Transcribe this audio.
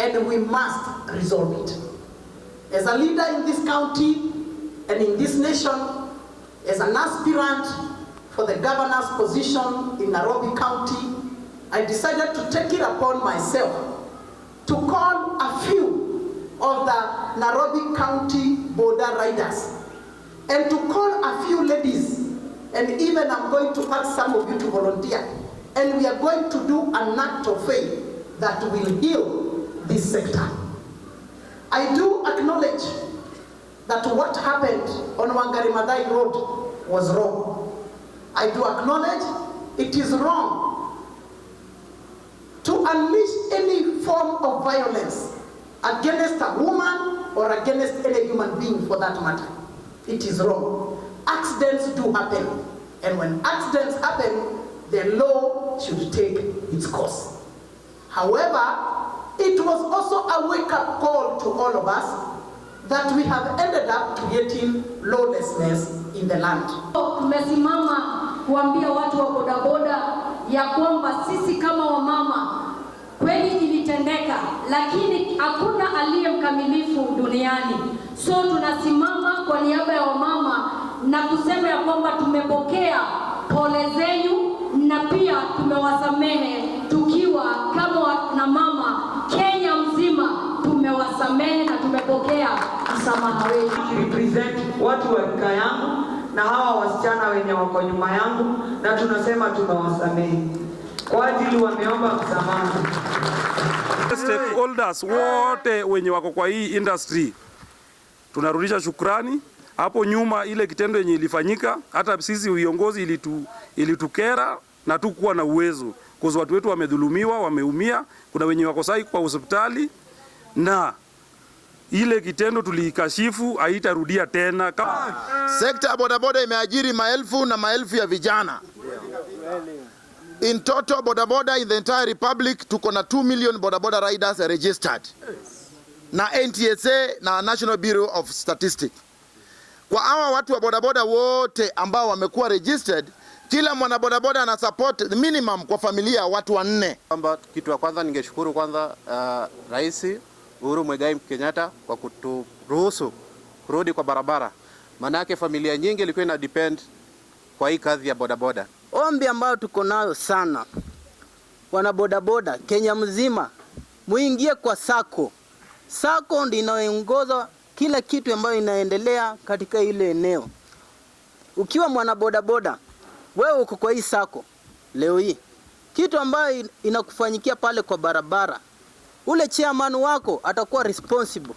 and we must resolve it. As a leader in this county and in this nation, as an aspirant for the governor's position in Nairobi County, I decided to take it upon myself to call a few of the Nairobi County border riders and to call a few ladies, and even I'm going to ask some of you to volunteer, and we are going to do an act of faith that will heal this sector. I do acknowledge that what happened on Wangari Maathai Road was wrong. I do acknowledge it is wrong to unleash any form of violence against a woman or against any human being for that matter. It is wrong. Accidents do happen, and when accidents happen, the law should take its course. However, it was also a wake-up call to all of us that we have ended up creating lawlessness in the land. Tumesimama kuambia watu wa bodaboda ya kwamba sisi kama wamama kweli ilitendeka, lakini hakuna aliye mkamilifu duniani. So tunasimama kwa niaba ya wamama na kusema ya kwamba tumepokea pole zenu na pia tumewasamehe, tukiwa kama na mama Kenya mzima tumewasamehe na tumepokea msamaha wenu. Represent watu wa rika yangu na hawa wasichana wenye wako nyuma yangu, na tunasema tunawasamehe kwa ajili wameomba msamaha. Stakeholders wote wenye wako kwa hii industry tunarudisha shukrani. Hapo nyuma ile kitendo yenye ilifanyika, hata sisi viongozi ilitukera na tukuwa na uwezo, kwa watu wetu wamedhulumiwa, wameumia, kuna wenye wako sai kwa hospitali, na ile kitendo tulikashifu, haitarudia tena. Sekta ya bodaboda imeajiri maelfu na maelfu ya vijana. In total bodaboda in the entire republic tuko na 2 million bodaboda riders registered na NTSA na National Bureau of Statistics. Kwa hawa watu wa bodaboda wote ambao wamekuwa registered, kila mwana bodaboda ana support minimum kwa familia ya watu 4. Kwamba kitu ya kwanza ningeshukuru kwanza Rais Uhuru Muigai Kenyatta kwa kuturuhusu kurudi kwa barabara. Maana yake familia nyingi ilikuwa ina depend kwa hii kazi ya bodaboda. Ombi ambayo tuko nayo sana, wana bodaboda Kenya mzima, muingie kwa sako. Sako ndio inaongoza kila kitu ambayo inaendelea katika ile eneo. Ukiwa mwana bodaboda, wewe uko kwa hii sako leo hii, kitu ambayo inakufanyikia pale kwa barabara, ule chairman wako atakuwa responsible.